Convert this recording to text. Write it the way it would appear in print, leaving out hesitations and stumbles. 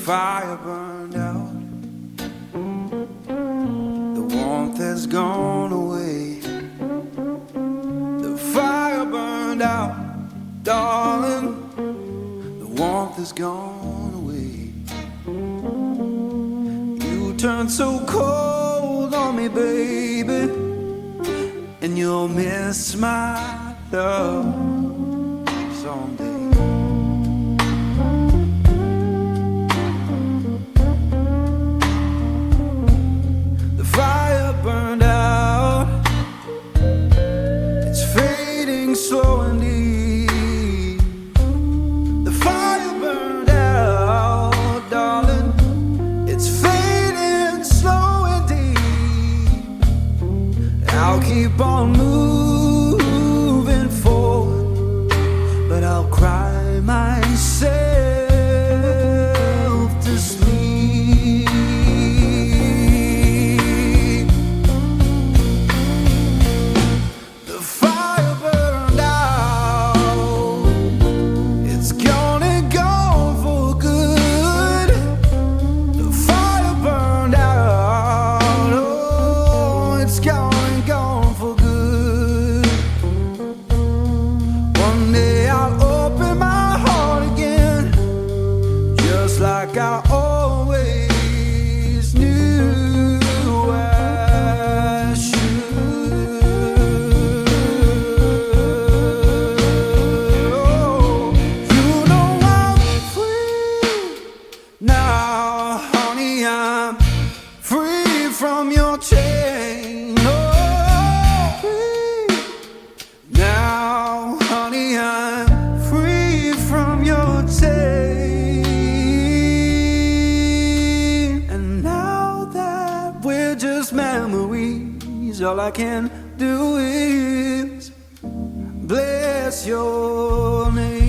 fire burned out, the warmth has gone away. The fire burned out, darling, the warmth has gone away. You turned so cold on me, baby, and you'll miss my love someday. Burned out, it's fading slow and deep. The fire burned out, darling, it's fading slow and deep. I'll keep on moving forward, but I'll cry myself to sleep. Like I always knew I should. Oh, you know I'm free now, honey. I'm free from your chain. Oh, free now, honey. I'm free from your chain. Memories, all I can do is bless your name.